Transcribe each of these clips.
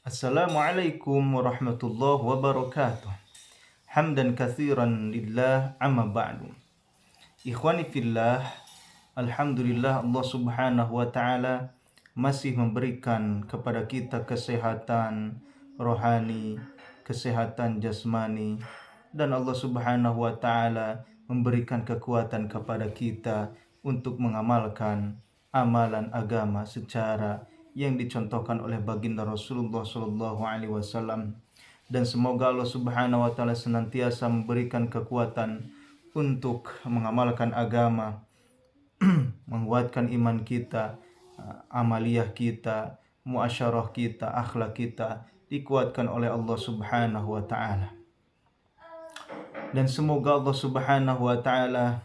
Assalamualaikum warahmatullahi wabarakatuh. Hamdan kathiran lillah amma ba'du. Ikhwani fillah, alhamdulillah Allah Subhanahu wa taala masih memberikan kepada kita kesehatan rohani, kesehatan jasmani, dan Allah Subhanahu wa taala memberikan kekuatan kepada kita untuk mengamalkan amalan agama secara yang dicontohkan oleh baginda Rasulullah Shallallahu Alaihi Wasallam. Dan semoga Allah Subhanahu Wa Taala senantiasa memberikan kekuatan untuk mengamalkan agama, menguatkan iman kita, amaliyah kita, muasyarah kita, akhlak kita dikuatkan oleh Allah Subhanahu Wa Taala. Dan semoga Allah Subhanahu Wa Taala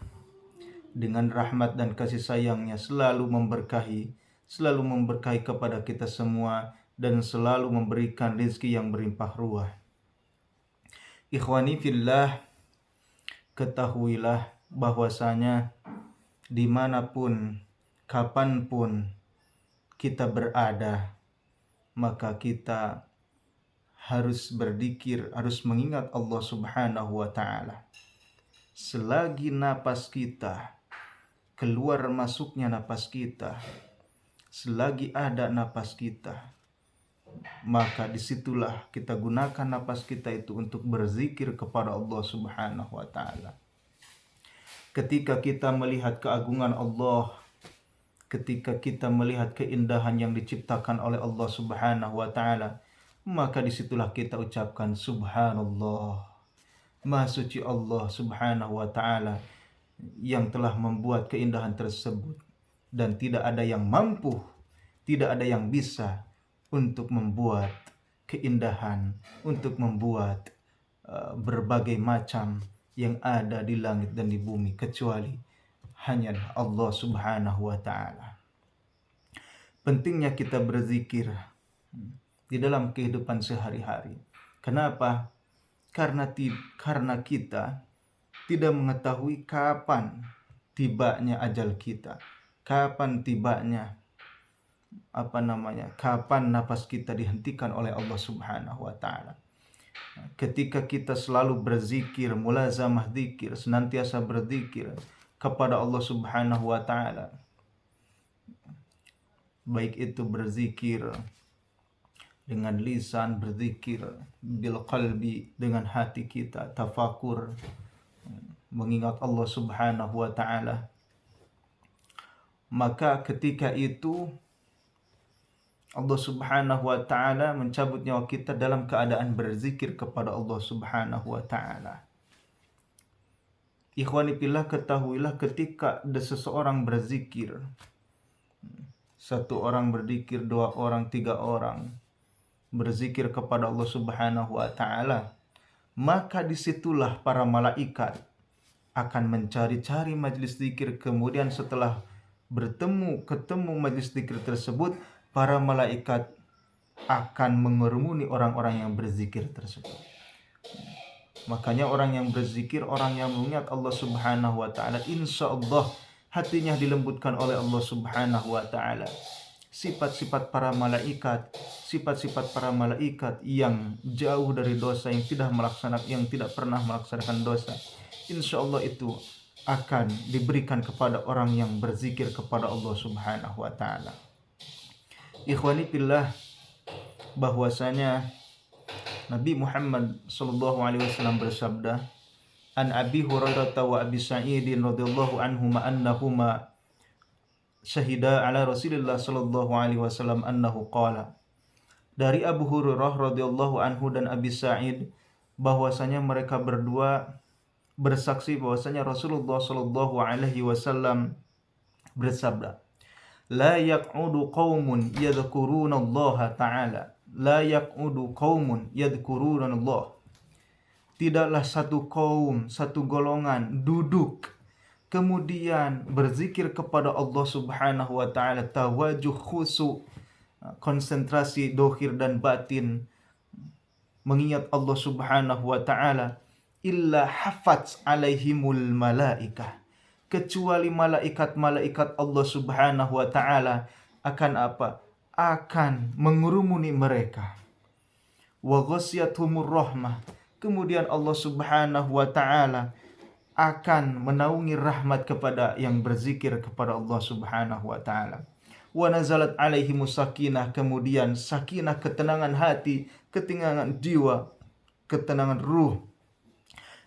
dengan rahmat dan kasih sayangnya selalu memberkahi kepada kita semua dan selalu memberikan rezeki yang berlimpah ruah. Ikhwani fillah, ketahuilah bahwasanya dimanapun, kapanpun kita berada, maka kita harus berzikir, harus mengingat Allah Subhanahu wa Ta'ala. Selagi napas kita, keluar masuknya napas kita, selagi ada napas kita, maka disitulah kita gunakan napas kita itu untuk berzikir kepada Allah Subhanahu wa Ta'ala. Ketika kita melihat keagungan Allah, ketika kita melihat keindahan yang diciptakan oleh Allah Subhanahu wa Ta'ala, maka disitulah kita ucapkan Subhanallah, Maha suci Allah Subhanahu wa Ta'ala yang telah membuat keindahan tersebut, dan tidak ada yang mampu, tidak ada yang bisa untuk membuat keindahan, untuk membuat berbagai macam yang ada di langit dan di bumi, kecuali hanya Allah Subhanahu wa Ta'ala. Pentingnya kita berzikir di dalam kehidupan sehari-hari. Kenapa? Karena kita tidak mengetahui kapan tibanya ajal kita, kapan tibanya kapan napas kita dihentikan oleh Allah Subhanahu wa Ta'ala. Ketika kita selalu berzikir, mulazamah zikir, senantiasa berzikir kepada Allah Subhanahu wa Ta'ala, baik itu berzikir dengan lisan, berzikir bil qalbi dengan hati kita, tafakur, mengingat Allah Subhanahu wa Ta'ala, maka ketika itu Allah Subhanahu wa Ta'ala mencabut nyawa kita dalam keadaan berzikir kepada Allah Subhanahu wa Ta'ala. Ikhwani fillah, ketahuilah ketika ada seseorang berzikir, satu orang berzikir, dua orang, tiga orang berzikir kepada Allah Subhanahu wa Ta'ala, maka disitulah para malaikat akan mencari-cari majlis zikir. Kemudian setelah ketemu majlis zikir tersebut, para malaikat akan mengerumuni orang-orang yang berzikir tersebut. Makanya orang yang berzikir, orang yang mengingat Allah Subhanahu wa Ta'ala, insya Allah hatinya dilembutkan oleh Allah Subhanahu wa Ta'ala. Sifat-sifat para malaikat yang jauh dari dosa, yang tidak pernah melaksanakan dosa, insya Allah itu akan diberikan kepada orang yang berzikir kepada Allah Subhanahu wa Ta'ala. Ikhwani fillah, bahwasanya Nabi Muhammad sallallahu alaihi wasallam bersabda, an Abi Hurairah wa Abi Sa'id radhiyallahu anhuma annahuma syahida ala Rasulillah sallallahu alaihi wasallam annahu qala. Dari Abu Hurairah radhiyallahu anhu dan Abi Sa'id, bahwasanya mereka berdua bersaksi bahwasanya Rasulullah sallallahu alaihi wasallam bersabda, la yaq'udu qaumun yadhkuruna Allah ta'ala, la yaq'udu qaumun yadhkuruna Allah. Tidaklah satu kaum, satu golongan duduk kemudian berzikir kepada Allah Subhanahu wa Ta'ala, tawajuh khusu, konsentrasi dohir dan batin, mengingat Allah Subhanahu wa Ta'ala, illa hafaz alaihimul malaikah, kecuali malaikat-malaikat Allah Subhanahu wa Ta'ala akan mengurumuni mereka. wa ghasyiyatuhumur rahmah. Kemudian Allah Subhanahu wa taala akan menaungi rahmat kepada yang berzikir kepada Allah Subhanahu wa taala. Wa nazalat alaihimus sakinah, kemudian sakinah, ketenangan hati, ketenangan jiwa, ketenangan ruh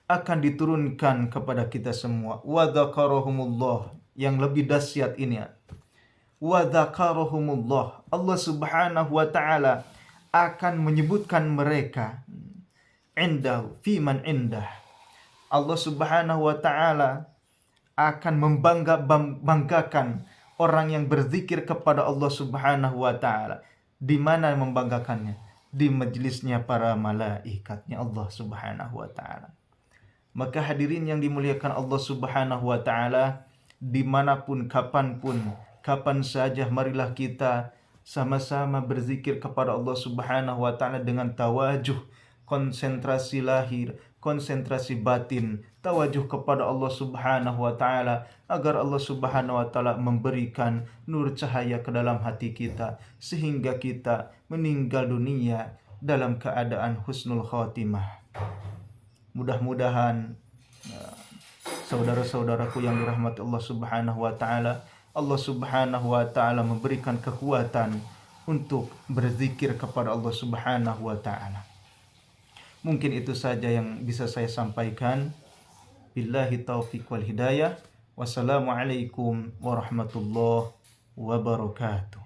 akan diturunkan kepada kita semua. Wa dzakarahumullah, yang lebih dahsyat ini, wa dzakarahumullah, Allah Subhanahu wa taala akan menyebutkan mereka indahu fi man indah. Allah Subhanahu wa taala akan membanggakan orang yang berzikir kepada Allah Subhanahu wa taala. Di mana membanggakannya? Di majelisnya para malaikatnya Allah Subhanahu wa taala. Maka hadirin yang dimuliakan Allah Subhanahu wa taala, dimanapun, kapanpun, kapan saja, marilah kita sama-sama berzikir kepada Allah Subhanahu wa taala dengan tawajuh, konsentrasi lahir, konsentrasi batin, tawajuh kepada Allah Subhanahu wa taala, agar Allah Subhanahu wa taala memberikan nur cahaya ke dalam hati kita, sehingga kita meninggal dunia dalam keadaan husnul khotimah. Mudah-mudahan saudara-saudaraku yang dirahmati Allah Subhanahu wa taala, Allah Subhanahu wa taala memberikan kekuatan untuk berzikir kepada Allah Subhanahu wa taala. Mungkin itu saja yang bisa saya sampaikan. Billahi taufiq wal hidayah. Wassalamualaikum warahmatullahi wabarakatuh.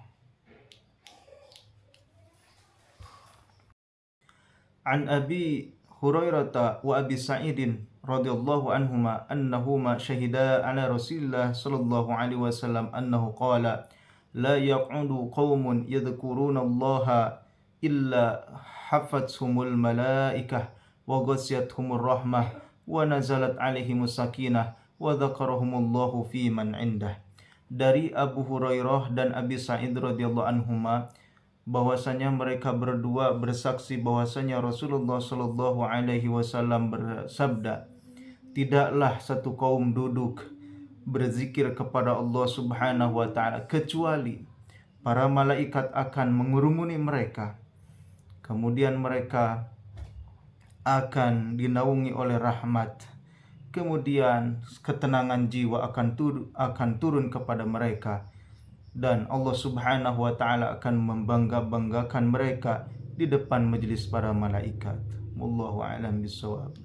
An Abi Hurairah wa Abi Sa'idin radhiyallahu anhuma annahuma syahida ala Rasulillah sallallahu alaihi wasallam annahu qala la yaq'udu qaumun yadhkuruna Allaha illa hafathumul malaikah wa ghasyiyatuhumur rahmah wa nazalat alaihimus sakinah wa dzakarahumullahu fi man indah. Dari Abu Hurairah dan Abi Sa'id radhiyallahu anhuma, bahwasanya mereka berdua bersaksi bahwasanya Rasulullah sallallahu alaihi wasallam bersabda, tidaklah satu kaum duduk berzikir kepada Allah Subhanahu wa taala kecuali para malaikat akan mengurumuni mereka. Kemudian mereka akan dinaungi oleh rahmat. Kemudian ketenangan jiwa akan turun kepada mereka. Dan Allah Subhanahu wa taala akan membanggakan mereka di depan majelis para malaikat. Wallahu a'lam bishawab.